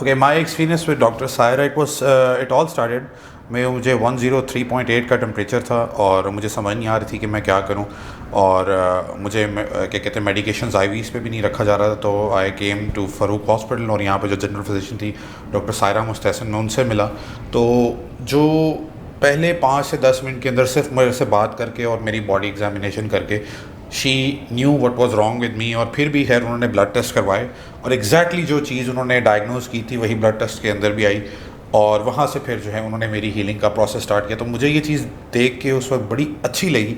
Okay my experience with doctor Saira it all started مجھے 103.8 کا temperature تھا اور مجھے سمجھ نہیں آ رہی تھی کہ میں کیا کروں، اور مجھے کیا کہتے ہیں میڈیکیشنز آئی ویز پہ بھی نہیں رکھا جا رہا تھا. تو I came to Farooq hospital, اور یہاں پہ جو جنرل فزیشین تھی ڈاکٹر سائرہ مستحسن، میں ان سے ملا. تو جو پہلے 5 سے 10 منٹ کے اندر صرف میرے سے بات کر کے اور میری باڈی ایگزامینیشن کر کے she knew what was wrong with me. اور پھر بھی خیر انہوں نے بلڈ ٹیسٹ کروائے اور ایگزیکٹلی جو چیز انہوں نے ڈائگنوز کی تھی وہی بلڈ ٹیسٹ کے اندر بھی آئی، اور وہاں سے پھر جو ہے انہوں نے میری ہیلنگ کا پروسیس اسٹارٹ کیا. تو مجھے یہ چیز دیکھ کے اس وقت بڑی اچھی لگی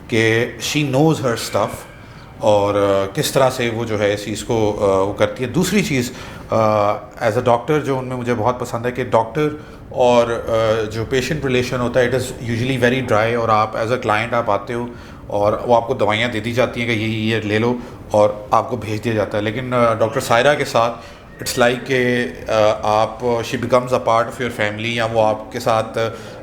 کہ شی نوز ہر اسٹف، اور کس طرح سے وہ جو ہے اس چیز کو وہ کرتی ہے. دوسری چیز ایز اے ڈاکٹر جو ان میں مجھے بہت پسند ہے کہ ڈاکٹر اور جو پیشنٹ ریلیشن ہوتا ہے it is usually very dry, اور آپ ایز اے کلائنٹ آپ آتے ہو اور وہ آپ کو دوائیاں دے دی جاتی ہیں کہ یہ لے لو اور آپ کو بھیج دیا جاتا ہے. لیکن ڈاکٹر سائرہ کے ساتھ اٹس لائک کہ آپ she becomes a part of your family, یا وہ آپ کے ساتھ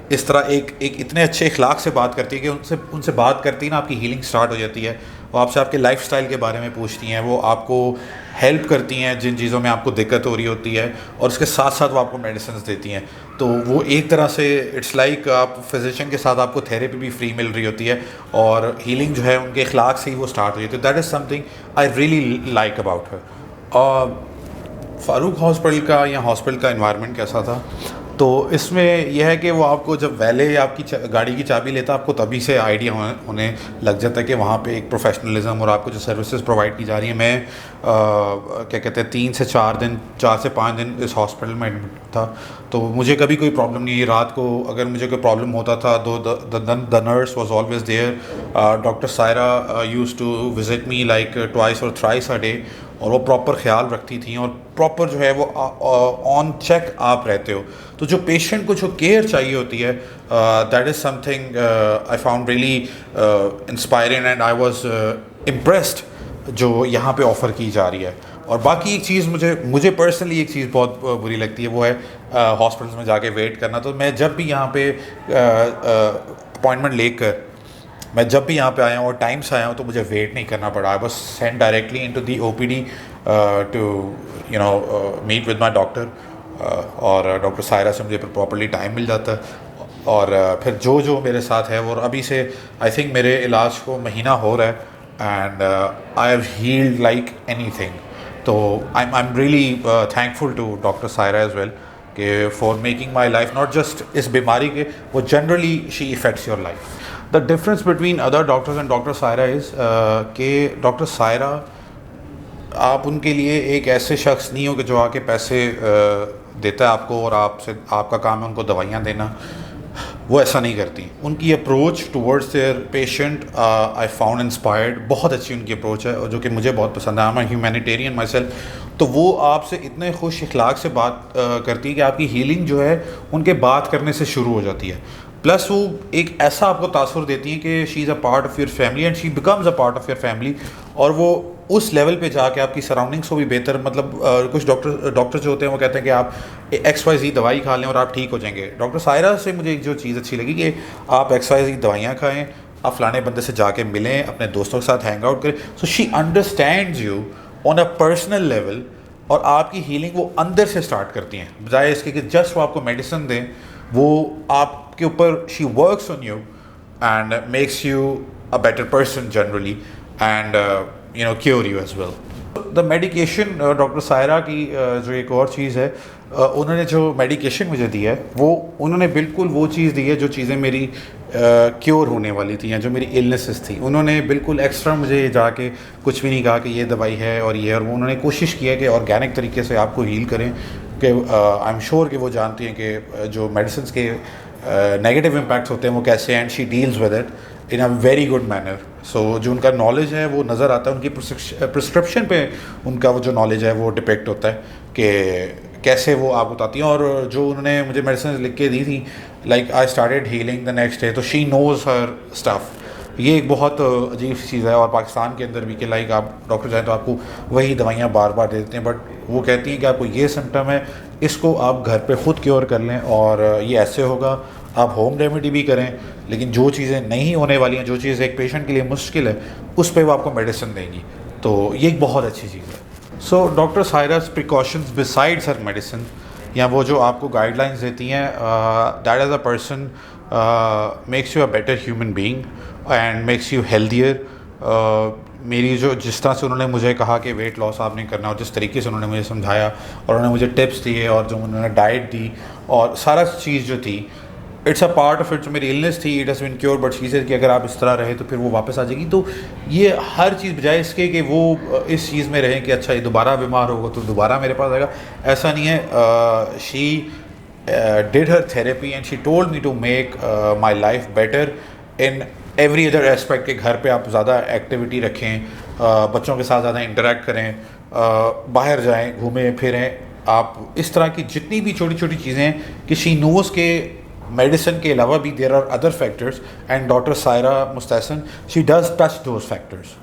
اس طرح ایک اتنے اچھے اخلاق سے بات کرتی ہے کہ ان سے بات کرتی ہے نا آپ کی ہیلنگ سٹارٹ ہو جاتی ہے. وہ آپ سے آپ کے لائف سٹائل کے بارے میں پوچھتی ہیں، وہ آپ کو ہیلپ کرتی ہیں جن چیزوں میں آپ کو دقت ہو رہی ہوتی ہے، اور اس کے ساتھ ساتھ وہ آپ کو میڈیسنز دیتی ہیں. تو وہ ایک طرح سے اٹس لائک آپ فزیشین کے ساتھ آپ کو تھیراپی بھی فری مل رہی ہوتی ہے، اور ہیلنگ جو ہے ان کے اخلاق سے ہی وہ اسٹارٹ ہو جاتی ہے. That is some thing I really like about her. Farooq hospital کا یا ہاسپٹل کا انوائرمنٹ کیسا تھا؟ تو اس میں یہ ہے کہ وہ آپ کو جب ویلے آپ کی گاڑی کی چابی لیتا آپ کو تبھی سے آئیڈیا ہونے لگ جاتا ہے کہ وہاں پہ ایک پروفیشنلزم اور آپ کو جو سروسز پرووائڈ کی جا رہی ہیں. میں کیا کہتے ہیں 3 سے 4 دن 4 سے 5 دن اس ہاسپٹل میں ایڈمٹ تھا، تو مجھے کبھی کوئی پرابلم نہیں. رات کو اگر مجھے کوئی پرابلم ہوتا تھا the nurse was always there. Doctor Saira used to visit me like twice اور تھرائس اے ڈے، اور وہ پراپر خیال رکھتی تھیں، اور پراپر جو ہے وہ آن چیک آپ رہتے ہو. تو جو پیشنٹ کو جو کیئر چاہیے ہوتی ہے that is some thing I found really inspiring, and I was impressed جو یہاں پہ آفر کی جا رہی ہے. اور باقی ایک چیز مجھے پرسنلی ایک چیز بہت بری لگتی ہے، وہ ہے ہاسپٹلس میں جا کے ویٹ کرنا. تو میں جب بھی یہاں پہ اپوائنٹمنٹ لے کر میں جب بھی یہاں پہ آیا ہوں اور ٹائم سے آیا ہوں تو مجھے ویٹ نہیں کرنا پڑا. I was send directly in to the O P D to meet with my doctor, اور ڈاکٹر سائرہ سے مجھے پراپرلی ٹائم مل جاتا ہے. اور پھر جو میرے ساتھ ہے وہ ابھی سے آئی تھنک میرے علاج کو مہینہ ہو رہا ہے، and I have held like anything. تو I am really thankful to doctor Saira as well کہ for making my life not just اس بیماری کے، وہ generally she affects your life. The difference between other doctors and doctor Saira is کہ doctor Saira آپ ان کے لیے ایک ایسے شخص نہیں ہو کہ جو آ کے پیسے دیتا ہے آپ کو اور آپ کا کام ہے ان کو دوائیاں دینا. وہ ایسا نہیں کرتی. ان کی approach towards their patient I found inspired, بہت اچھی ان کی اپروچ ہے، اور جو کہ مجھے بہت پسند ہے. I am a humanitarian my self. تو وہ آپ سے اتنے خوش اخلاق سے بات کرتی ہے کہ آپ کی ہیلنگ جو ہے ان کے بات کرنے سے شروع ہو جاتی ہے. پلس وہ ایک ایسا آپ کو تاثر دیتی ہیں کہ she is a part of your family, and she becomes a part of your family. اور وہ اس لیول پہ جا کے آپ کی سراؤنڈنگس کو بھی بہتر، مطلب کچھ ڈاکٹر جو ہوتے ہیں وہ کہتے ہیں کہ آپ XYZ دوائی کھا لیں اور آپ ٹھیک ہو جائیں گے. ڈاکٹر سائرہ سے مجھے ایک جو چیز اچھی لگی کہ آپ XYZ دوائیاں کھائیں، آپ فلانے بندے سے جا کے ملیں، اپنے دوستوں کے ساتھ ہینگ آؤٹ کریں. So she understands you on a personal level, اور آپ کی ہیلنگ وہ اندر سے اسٹارٹ کرتی ہیں بجائے اس کے کہ جسٹ وہ آپ کو میڈیسن دیں. وہ آپ کے اوپر she works on you and makes you a better person generally, and cure you as well. The medication doctor Saira کی جو ایک اور چیز ہے، انہوں نے جو میڈیکیشن مجھے دی ہے وہ انہوں نے بالکل وہ چیز دی ہے جو چیزیں میری کیور ہونے والی تھیں یا جو میری النیسز تھیں. انہوں نے بالکل ایکسٹرا مجھے جا کے کچھ بھی نہیں کہا کہ یہ دوائی ہے اور یہ، اور وہ انہوں نے کوشش کی ہے کہ آرگینک طریقے سے آپ کو ہیل کریں. کہ آئی ایم شیور کہ وہ جانتی ہیں کہ جو میڈیسنس کے نیگیٹو امپیکٹس ہوتے ہیں وہ کیسے، and she deals with it in a very good manner. So جو ان کا نالج ہے وہ نظر آتا ہے، ان کی پرسکرپشن پہ ان کا وہ جو نالج ہے وہ ڈپیکٹ ہوتا ہے کہ کیسے وہ آپ بتاتی ہیں. اور جو انہوں نے مجھے میڈیسنز لکھ کے دی تھی like I started healing the next day, تو شی نوز ہر اسٹف. یہ ایک بہت عجیب سی چیز ہے. اور پاکستان کے اندر بھی کہ لائک آپ ڈاکٹر جائیں تو آپ کو وہی دوائیاں بار بار دے دیتے ہیں، بٹ وہ کہتی ہیں کہ آپ کو یہ سمٹم ہے، اس کو آپ گھر پہ خود کیور کر لیں اور یہ ایسے ہوگا. آپ ہوم ریمیڈی بھی کریں، لیکن جو چیزیں نہیں ہونے والی ہیں، جو چیز ایک پیشنٹ کے لیے مشکل ہے، اس پہ وہ آپ کو میڈیسن دیں گی. تو یہ ایک بہت اچھی چیز ہے. سو ڈاکٹر سائراز پریکاشنز بسائڈس ہر میڈیسن، یا وہ جو آپ کو گائیڈ لائنس دیتی ہیں، that as a person makes you a better human being and makes you healthier. میری جو جس طرح سے انہوں نے مجھے کہا کہ ویٹ لاس آپ نے کرنا، اور جس طریقے سے انہوں نے مجھے سمجھایا اور انہوں نے مجھے ٹپس دیے اور جو انہوں نے ڈائٹ دی اور سارا چیز جو تھی، it's a part of it. جو میری النس تھی it has been cure, but she said کہ اگر آپ اس طرح رہے تو پھر وہ واپس آ جائے گی. تو یہ ہر چیز بجائے اس کے کہ وہ اس چیز میں رہیں کہ اچھا یہ دوبارہ بیمار ہوگا تو دوبارہ میرے پاس آئے گا، ایسا نہیں ہے. She did her therapy and she told me to make my life better in every other aspect. کہ گھر پہ آپ زیادہ ایکٹیویٹی رکھیں، بچوں کے ساتھ زیادہ انٹریکٹ کریں، باہر جائیں، گھومیں پھریں. آپ اس طرح کی جتنی بھی چھوٹی چھوٹی چیزیں ہیں کہ شی نوز کے میڈیسن کے علاوہ بھی there are other factors, and doctor Saira Mustahsan she does touch those factors.